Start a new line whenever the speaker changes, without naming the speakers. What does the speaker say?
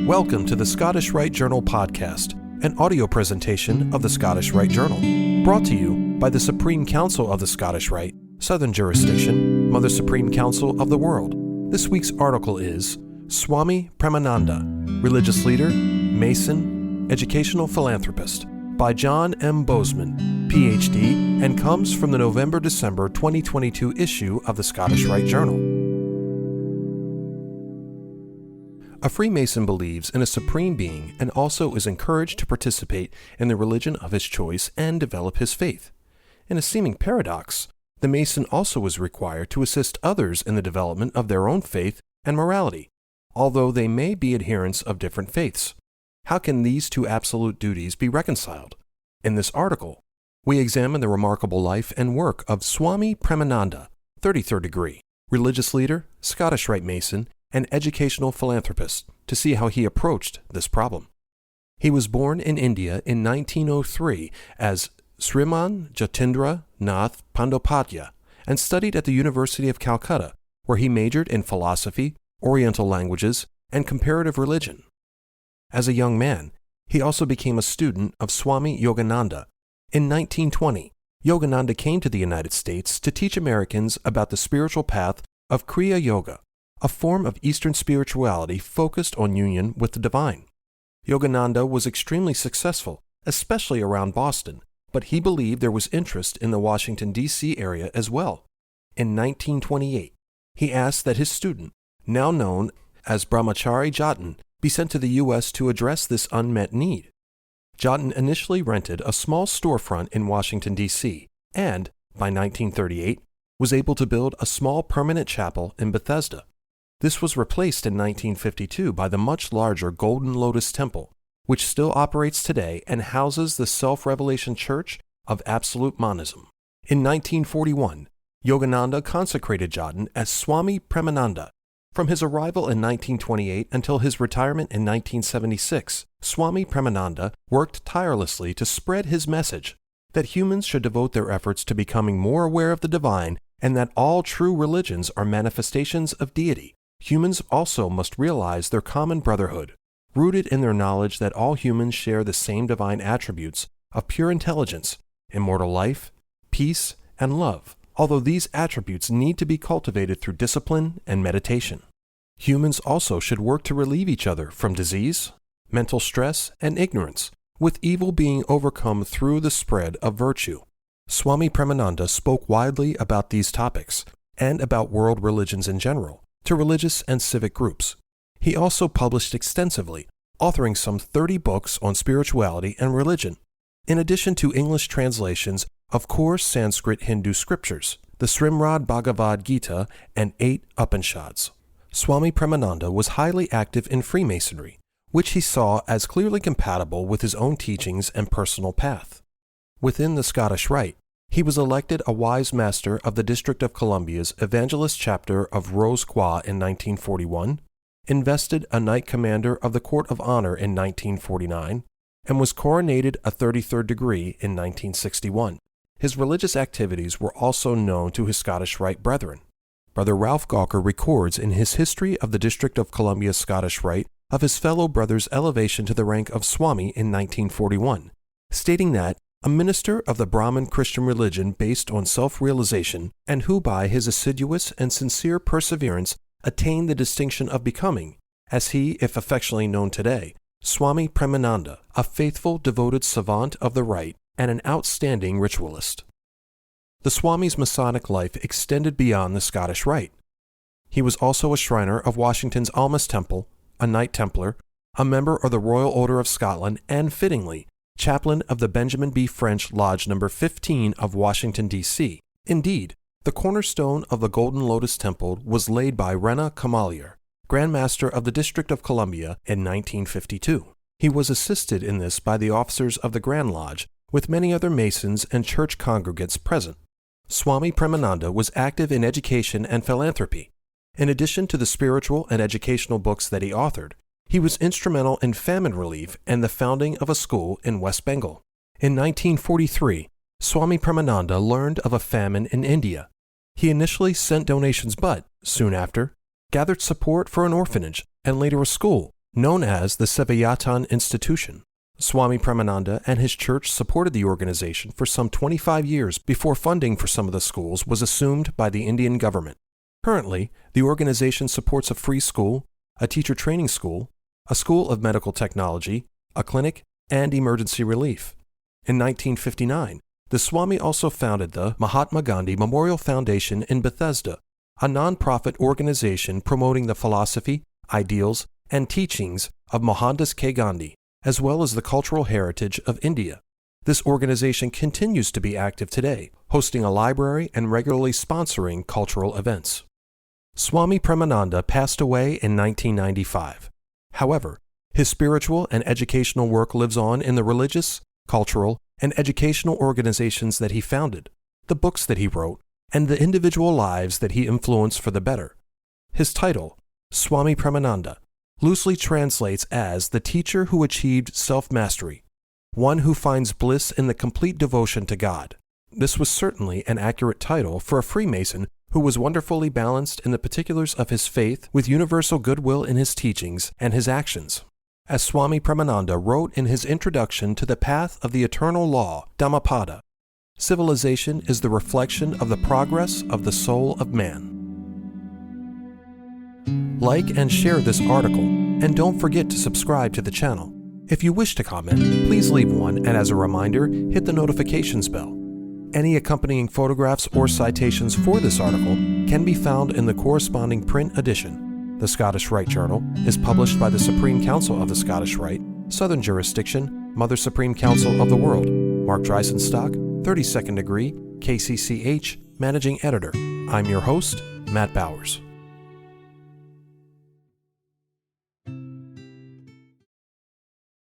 Welcome to the Scottish Rite Journal podcast, an audio presentation of the Scottish Rite Journal, brought to you by the Supreme Council of the Scottish Rite, Southern Jurisdiction, Mother Supreme Council of the World. This week's article is Swami Premananda, Religious Leader, Mason, Educational Philanthropist, by John M. Bozeman, Ph.D., and comes from the November-December 2022 issue of the Scottish Rite Journal. A Freemason believes in a supreme being and also is encouraged to participate in the religion of his choice and develop his faith. In a seeming paradox, the Mason also is required to assist others in the development of their own faith and morality, although they may be adherents of different faiths. How can these two absolute duties be reconciled? In this article, we examine the remarkable life and work of Swami Premananda, 33rd degree, religious leader, Scottish Rite Mason, and educational philanthropist, to see how he approached this problem. He was born in India in 1903 as Sriman Jatindra Nath Pandopadhyay and studied at the University of Calcutta, where he majored in philosophy, Oriental languages, and comparative religion. As a young man, he also became a student of Swami Yogananda. In 1920, Yogananda came to the United States to teach Americans about the spiritual path of Kriya Yoga, a form of Eastern spirituality focused on union with the divine. Yogananda was extremely successful, especially around Boston, but he believed there was interest in the Washington, D.C. area as well. In 1928, he asked that his student, now known as Brahmachari Jatin, be sent to the U.S. to address this unmet need. Jatin initially rented a small storefront in Washington, D.C., and, by 1938, was able to build a small permanent chapel in Bethesda. This was replaced in 1952 by the much larger Golden Lotus Temple, which still operates today and houses the Self-Revelation Church of Absolute Monism. In 1941, Yogananda consecrated Jatin as Swami Premananda. From his arrival in 1928 until his retirement in 1976, Swami Premananda worked tirelessly to spread his message that humans should devote their efforts to becoming more aware of the divine and that all true religions are manifestations of deity. Humans also must realize their common brotherhood, rooted in their knowledge that all humans share the same divine attributes of pure intelligence, immortal life, peace, and love, although these attributes need to be cultivated through discipline and meditation. Humans also should work to relieve each other from disease, mental stress, and ignorance, with evil being overcome through the spread of virtue. Swami Premananda spoke widely about these topics and about world religions in general to religious and civic groups. He also published extensively, authoring some 30 books on spirituality and religion, in addition to English translations of core Sanskrit Hindu scriptures, the Srimad Bhagavad Gita, and 8 Upanishads. Swami Premananda was highly active in Freemasonry, which he saw as clearly compatible with his own teachings and personal path. Within the Scottish Rite, he was elected a Wise Master of the District of Columbia's Evangelist Chapter of Rose Croix in 1941, invested a Knight Commander of the Court of Honor in 1949, and was coronated a 33rd degree in 1961. His religious activities were also known to his Scottish Rite brethren. Brother Ralph Gawker records in his History of the District of Columbia's Scottish Rite of his fellow brother's elevation to the rank of Swami in 1941, stating that a minister of the Brahmin Christian religion based on self-realization, and who by his assiduous and sincere perseverance attained the distinction of becoming, as he, if affectionately known today, Swami Premananda, a faithful, devoted savant of the rite and an outstanding ritualist. The Swami's Masonic life extended beyond the Scottish Rite. He was also a Shriner of Washington's Almas Temple, a Knight Templar, a member of the Royal Order of Scotland, and, fittingly, chaplain of the Benjamin B. French Lodge No. 15 of Washington, D.C. Indeed, the cornerstone of the Golden Lotus Temple was laid by Rena Camalier, Grand Master of the District of Columbia, in 1952. He was assisted in this by the officers of the Grand Lodge, with many other Masons and church congregants present. Swami Premananda was active in education and philanthropy. In addition to the spiritual and educational books that he authored, he was instrumental in famine relief and the founding of a school in West Bengal. In 1943, Swami Premananda learned of a famine in India. He initially sent donations but, soon after, gathered support for an orphanage and later a school Known as the Sevayatan Institution, Swami Premananda and his church supported the organization for some 25 years before funding for some of the schools was assumed by the Indian government. Currently, the organization supports a free school, a teacher training school, a school of medical technology, a clinic, and emergency relief. In 1959, the Swami also founded the Mahatma Gandhi Memorial Foundation in Bethesda, a non-profit organization promoting the philosophy, ideals, and teachings of Mohandas K. Gandhi, as well as the cultural heritage of India. This organization continues to be active today, hosting a library and regularly sponsoring cultural events. Swami Premananda passed away in 1995. However, his spiritual and educational work lives on in the religious, cultural, and educational organizations that he founded, the books that he wrote, and the individual lives that he influenced for the better. His title, Swami Premananda, loosely translates as the teacher who achieved self-mastery, one who finds bliss in the complete devotion to God. This was certainly an accurate title for a Freemason who was wonderfully balanced in the particulars of his faith with universal goodwill in his teachings and his actions. As Swami Premananda wrote in his introduction to the Path of the Eternal Law, Dhammapada, civilization is the reflection of the progress of the soul of man. Like and share this article, and don't forget to subscribe to the channel. If you wish to comment, please leave one, and as a reminder, hit the notifications bell. Any accompanying photographs or citations for this article can be found in the corresponding print edition. The Scottish Rite Journal is published by the Supreme Council of the Scottish Rite, Southern Jurisdiction, Mother Supreme Council of the World. Mark Dreisenstock, 32nd degree, KCCH, Managing Editor. I'm your host, Matt Bowers.